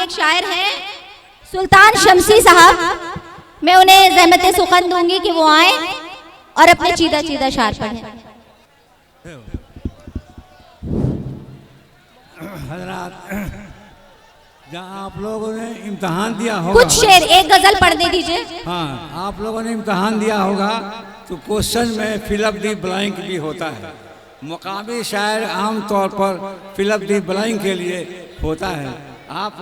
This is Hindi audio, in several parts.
एक शायर है सुल्तान शमसी साहब, मैं उन्हें ज़हमत सुखन दूंगी कि वो आए और अपने चीदा चीदा शायर पढ़ें। हजरात, जहाँ आप लोगों ने इम्तहान दिया होगा, कुछ शेर एक गजल पढ़ दे दीजिए। हाँ, आप लोगों ने इम्तहान दिया होगा तो क्वेश्चन में फिल द ब्लैंक भी होता है। मुकामी शायर आम तौर पर फिल द ब्लैंक के लिए होता है। आप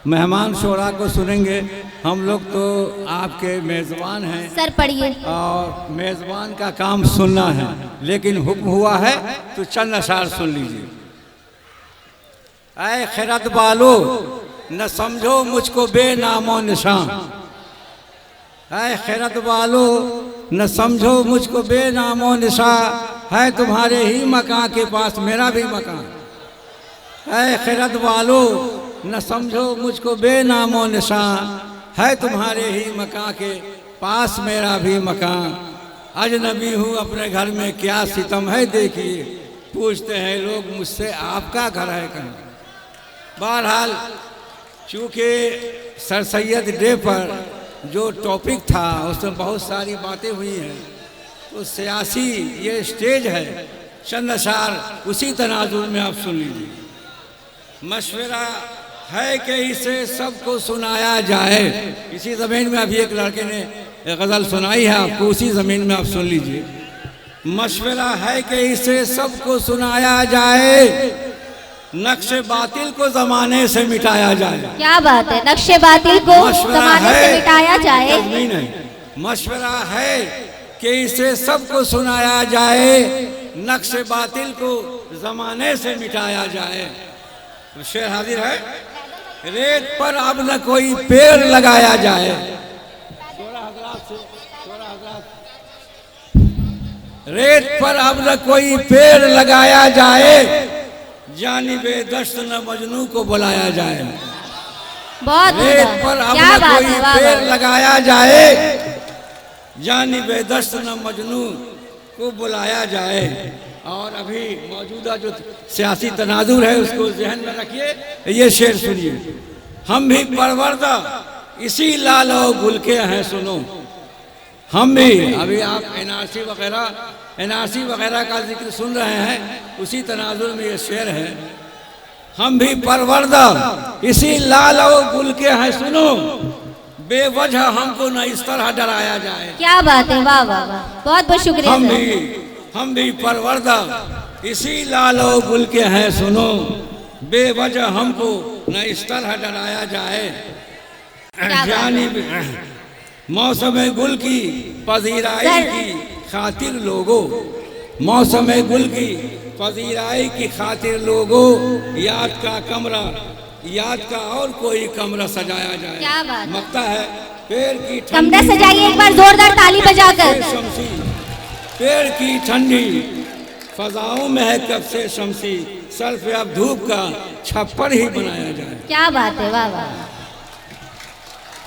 मेहमान शोरा को सुनेंगे, हम लोग तो आपके मेज़बान हैं सर पढ़िए। और मेज़बान का काम सुनना है, लेकिन हुक्म हुआ है तो चंद अशार सुन लीजिए। ऐ खैरत वालो न समझो मुझको बेनामो निशान, ऐ खैरत वालो न समझो मुझको बेनामो निशान, है तुम्हारे ही मकान के पास मेरा भी मकान। ऐ खैरत वालो न समझो मुझको बेनामो निशान, है तुम्हारे ही मकान के पास मेरा भी मकान। अजनबी हूँ अपने घर में क्या सितम है देखिए, पूछते हैं लोग मुझसे आपका घर है कहाँ। बहरहाल, चूँकि सर सैयद डे पर जो टॉपिक था उसमें बहुत सारी बातें हुई हैं, तो सियासी ये स्टेज है, चंद अशार उसी तनाजुर में आप सुन लीजिए। मशवरा है कि इसे सबको सुनाया जाए। इसी ज़मीन में अभी एक लड़के ने एक गज़ल सुनाई है आपको, उसी ज़मीन में आप सुन लीजिए। मशवरा है कि इसे सबको सुनाया जाए, नक्शे बातिल को ज़माने से मिटाया जाए। क्या बात है, नक्शे बातिल को ज़माने से मिटाया जाए। मशवरा है कि इसे सबको सुनाया जाए, नक्शे बातिल को ज़माने से मिटाया जाए। तो शेर हाजिर है। रेत पर अब न कोई पेड़ लगाया जाए, रेत पर अब न कोई पेड़ लगाया जाए, जानिबे दश्त न मजनू को बुलाया जाए। बहुत रेत पर अब न कोई पेड़ लगाया जाए, जानिबे दश्त न मजनू को बुलाया जाए। और अभी मौजूदा जो सियासी तनाजुर है उसको जहन में रखिए। ये शेर सुनिए। हम भी परवरदा इसी लाल और गुल के हैं सुनो, हम भी, अभी आप एनआरसी वगैरह का जिक्र सुन रहे हैं, उसी तनाजुर में ये शेर है। हम भी परवरदा इसी लाल और गुल के हैं सुनो, बेवजह हमको न इस तरह डराया जाए। क्या बात है, वाह वाह वाह, बहुत बहुत शुक्रिया। हम भी परवरदा इसी लाल और गुल के हैं सुनो, बेवजह हमको न इस तरह डराया जाए। जानिब मौसम गुल की पजीराई की खातिर लोगों, मौसम गुल की पजीराई की खातिर लोगों, याद का कमरा, याद का और कोई कमरा सजाया जाए। क्या बात मकता है पेड़ की कमरा सजाइए एक बार जोरदार ताली बजाकर। शमसी पेड़ की ठंडी फजाओं में है कब से शमसी, सर पे अब धूप का छप्पर ही बनाया जाए। क्या बात है, वाह वाह।